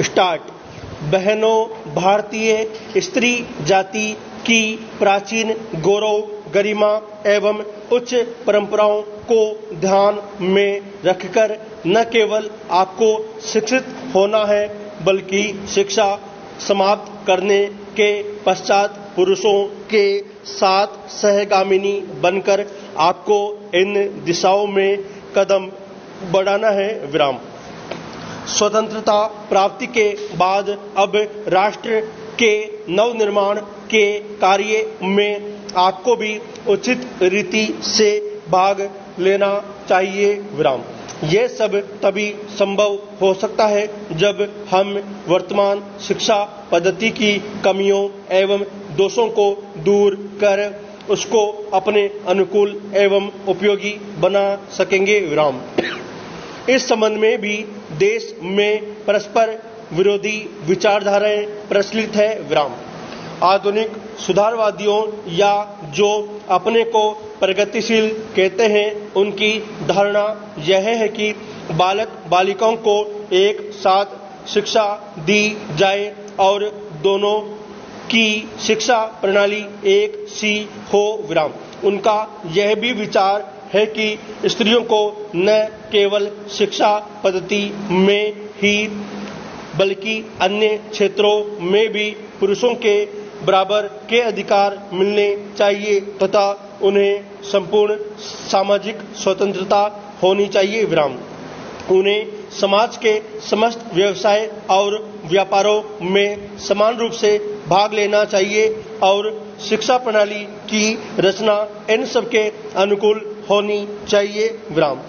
Start. बहनों, भारतीय स्त्री जाति की प्राचीन गौरव, गरिमा एवं उच्च परंपराओं को ध्यान में रखकर न केवल आपको शिक्षित होना है, बल्कि शिक्षा समाप्त करने के पश्चात पुरुषों के साथ सहगामिनी बनकर आपको इन दिशाओं में कदम बढ़ाना है। विराम। स्वतंत्रता प्राप्ति के बाद अब राष्ट्र के नवनिर्माण के कार्य में आपको भी उचित रीति से भाग लेना चाहिए। विराम। ये सब तभी संभव हो सकता है जब हम वर्तमान शिक्षा पद्धति की कमियों एवं दोषों को दूर कर उसको अपने अनुकूल एवं उपयोगी बना सकेंगे। विराम। इस संबंध में भी देश में परस्पर विरोधी विचारधाराएं प्रचलित है। विराम। आधुनिक सुधारवादियों या जो अपने को प्रगतिशील कहते हैं, उनकी धारणा यह है कि बालक बालिकाओं को एक साथ शिक्षा दी जाए और दोनों की शिक्षा प्रणाली एक सी हो। विराम। उनका यह भी विचार है कि स्त्रियों को न केवल शिक्षा पद्धति में ही बल्कि अन्य क्षेत्रों में भी पुरुषों के बराबर के अधिकार मिलने चाहिए तथा उन्हें संपूर्ण सामाजिक स्वतंत्रता होनी चाहिए। विराम। उन्हें समाज के समस्त व्यवसाय और व्यापारों में समान रूप से भाग लेना चाहिए और शिक्षा प्रणाली की रचना इन सबके अनुकूल होनी चाहिए। विराम।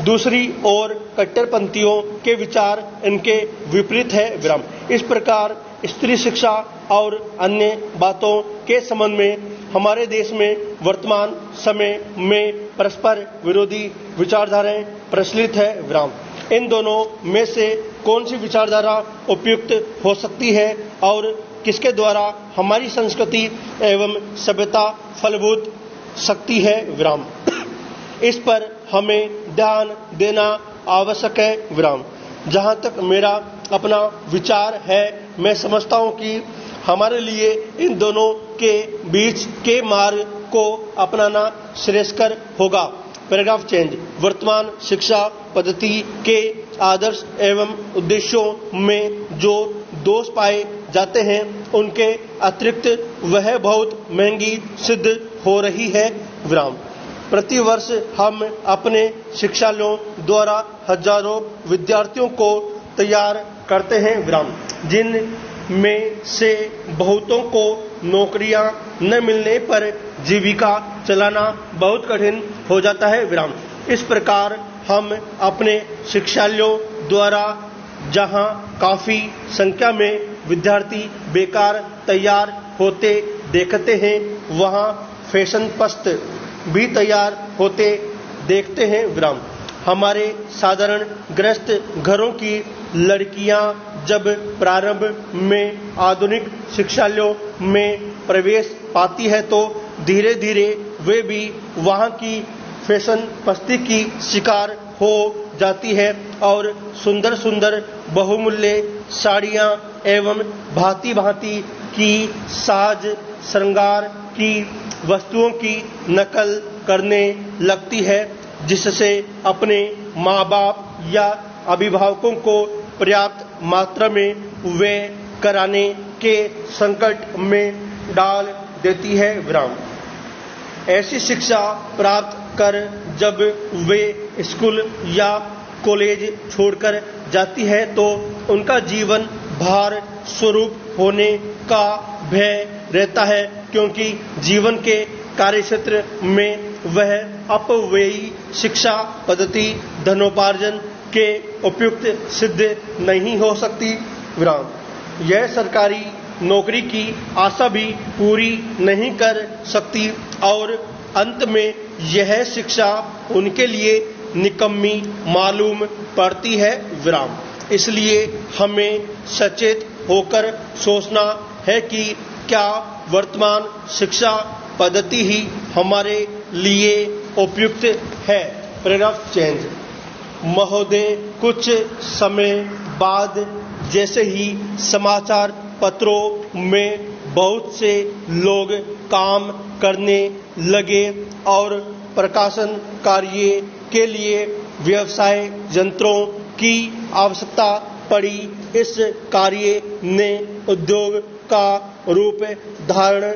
दूसरी ओर कट्टरपंथियों के विचार इनके विपरीत है। विराम। इस प्रकार स्त्री शिक्षा और अन्य बातों के संबंध में हमारे देश में वर्तमान समय में परस्पर विरोधी विचारधाराएं प्रचलित है। विराम। इन दोनों में से कौन सी विचारधारा उपयुक्त हो सकती है और किसके द्वारा हमारी संस्कृति एवं सभ्यता फलभूत सकती है? विराम। इस पर हमें ध्यान देना आवश्यक है। विराम। जहाँ तक मेरा अपना विचार है, मैं समझता हूँ कि हमारे लिए इन दोनों के बीच के मार्ग को अपनाना श्रेयस्कर होगा। Paragraph change. वर्तमान शिक्षा पद्धति के आदर्श एवं उद्देश्यों में जो दोष पाए जाते हैं, उनके अतिरिक्त वह बहुत महंगी सिद्ध हो रही है। विराम। प्रतिवर्ष हम अपने शिक्षालयों द्वारा हजारों विद्यार्थियों को तैयार करते हैं। विराम। जिन में से बहुतों को नौकरियां न मिलने पर जीविका चलाना बहुत कठिन हो जाता है। विराम। इस प्रकार हम अपने शिक्षालयों द्वारा जहां काफी संख्या में विद्यार्थी बेकार तैयार होते देखते हैं, वहां फैशन पस्त भी तैयार होते देखते हैं। विराम। हमारे साधारण गृहस्थ घरों की लड़कियां जब प्रारंभ में आधुनिक शिक्षालयों में प्रवेश पाती है तो धीरे धीरे वे भी वहां की फैशन पस्ती की शिकार हो जाती है और सुंदर सुंदर बहुमूल्य साड़ियां एवं भांति भांति की साज श्रृंगार की वस्तुओं की नकल करने लगती है, जिससे अपने माँ बाप या अभिभावकों को पर्याप्त मात्रा में व्यय कराने के संकट में डाल देती है। विराम। ऐसी शिक्षा प्राप्त कर जब वे स्कूल या कॉलेज छोड़कर जाती है तो उनका जीवन भार स्वरूप होने का भय रहता है, क्योंकि जीवन के कार्यक्षेत्र में वह अपव्ययी शिक्षा पद्धति धनोपार्जन के उपयुक्त सिद्ध नहीं हो सकती। विराम। यह सरकारी नौकरी की आशा भी पूरी नहीं कर सकती और अंत में यह शिक्षा उनके लिए निकम्मी मालूम पड़ती है। विराम। इसलिए हमें सचेत होकर सोचना है कि क्या वर्तमान शिक्षा पद्धति ही हमारे लिए उपयुक्त है। Paragraph change. महोदय, कुछ समय बाद जैसे ही समाचार पत्रों में बहुत से लोग काम करने लगे और प्रकाशन कार्य के लिए व्यवसाय यंत्रों की आवश्यकता पड़ी, इस कार्य ने उद्योग का रूप धारण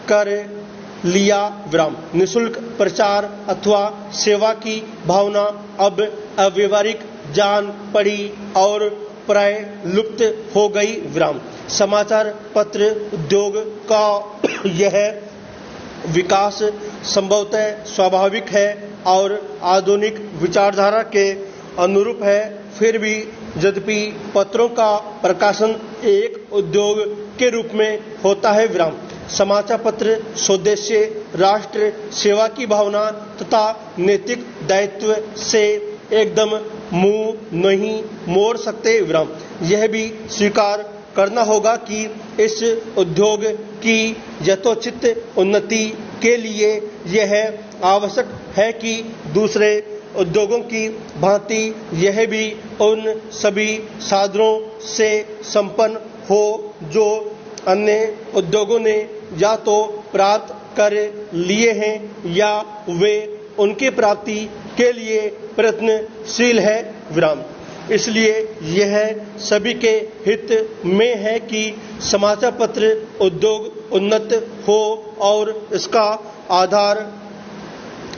कर लिया। विराम। निःशुल्क प्रचार अथवा सेवा की भावना अब अव्यवहारिक जान पड़ी और प्राय लुप्त हो गई। विराम। समाचार पत्र उद्योग का यह विकास संभवतः स्वाभाविक है और आधुनिक विचारधारा के अनुरूप है। फिर भी यद्यपि पत्रों का प्रकाशन एक उद्योग के रूप में होता है। विराम। समाचार पत्र स्वदेश्य राष्ट्र सेवा की भावना तथा नैतिक दायित्व से एकदम मुंह नहीं मोड़ सकते। विराम। यह भी स्वीकार करना होगा कि इस उद्योग की यथोचित उन्नति के लिए यह आवश्यक है कि दूसरे उद्योगों की भांति यह भी उन सभी साधनों से संपन्न हो जो अन्य उद्योगों ने या तो प्राप्त कर लिए हैं या वे उनकी प्राप्ति के लिए प्रयत्नशील है। विराम। इसलिए यह सभी के हित में है कि समाचार पत्र उद्योग उन्नत हो और इसका आधार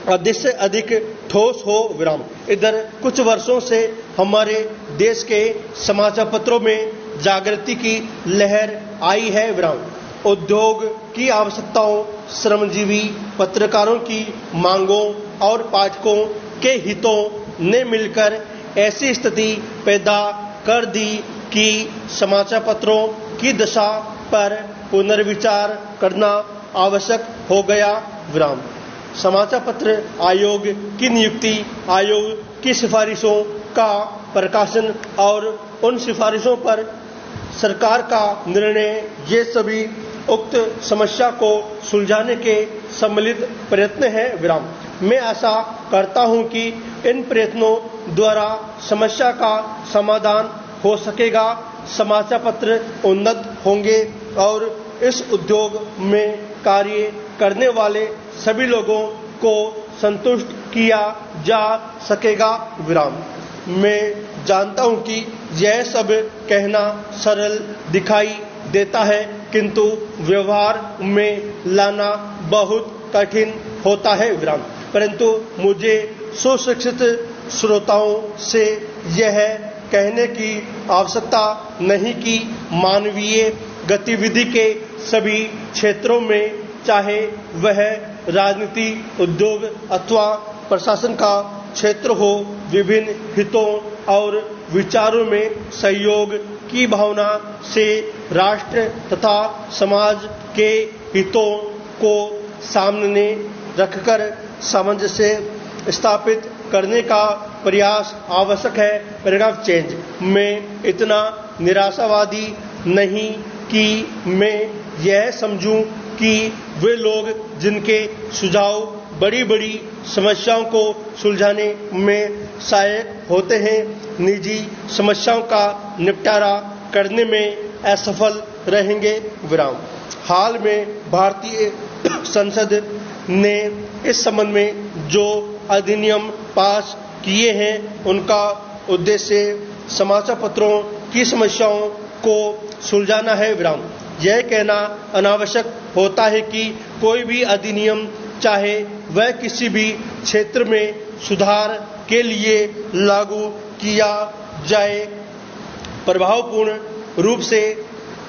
अधिक से अधिक ठोस हो। विराम। इधर कुछ वर्षों से हमारे देश के समाचार पत्रों में जागृति की लहर आई है। विराम। उद्योग की आवश्यकताओं, श्रमजीवी पत्रकारों की मांगों और पाठकों के हितों ने मिलकर ऐसी स्थिति पैदा कर दी कि समाचार पत्रों की दशा पर पुनर्विचार करना आवश्यक हो गया। विराम। समाचार पत्र आयोग की नियुक्ति, आयोग की सिफारिशों का प्रकाशन और उन सिफारिशों पर सरकार का निर्णय, ये सभी उक्त समस्या को सुलझाने के सम्मिलित प्रयत्न है। विराम। मैं आशा करता हूं कि इन प्रयत्नों द्वारा समस्या का समाधान हो सकेगा, समाचार पत्र उन्नत होंगे और इस उद्योग में कार्य करने वाले सभी लोगों को संतुष्ट किया जा सकेगा। विराम। मैं जानता हूं कि यह सब कहना सरल दिखाई देता है, किंतु व्यवहार में लाना बहुत कठिन होता है। विराम। परंतु मुझे सुशिक्षित श्रोताओं से यह कहने की आवश्यकता नहीं कि मानवीय गतिविधि के सभी क्षेत्रों में, चाहे वह राजनीति, उद्योग अथवा प्रशासन का क्षेत्र हो, विभिन्न हितों और विचारों में सहयोग की भावना से राष्ट्र तथा समाज के हितों को सामने रखकर सामंजस्य स्थापित करने का प्रयास आवश्यक है। Paragraph change. मैं इतना निराशावादी नहीं कि मैं यह समझूं कि वे लोग जिनके सुझाव बड़ी बड़ी समस्याओं को सुलझाने में सहायक होते हैं, निजी समस्याओं का निपटारा करने में असफल रहेंगे। विराम। हाल में भारतीय संसद ने इस संबंध में जो अधिनियम पास किए हैं, उनका उद्देश्य समाचार पत्रों की समस्याओं को सुलझाना है। विराम। यह कहना अनावश्यक होता है कि कोई भी अधिनियम, चाहे वह किसी भी क्षेत्र में सुधार के लिए लागू किया जाए, प्रभावपूर्ण रूप से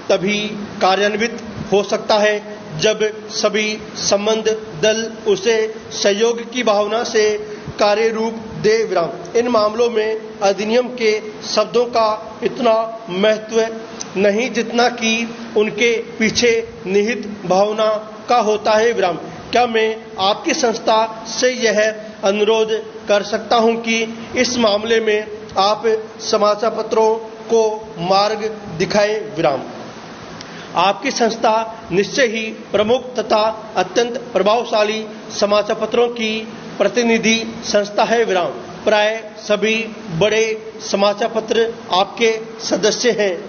तभी कार्यान्वित हो सकता है जब सभी संबद्ध दल उसे सहयोग की भावना से कार्य रूप दे। विराम। इन मामलों में अधिनियम के शब्दों का इतना महत्व नहीं जितना कि उनके पीछे निहित भावना का होता है। विराम। क्या मैं आपकी संस्था से यह अनुरोध कर सकता हूं कि इस मामले में आप समाचार पत्रों को मार्ग दिखाएं। विराम। आपकी संस्था निश्चय ही प्रमुख तथा अत्यंत प्रभावशाली समाचार पत्रों की प्रतिनिधि संस्था है। विराम। प्राय सभी बड़े समाचार पत्र आपके सदस्य हैं।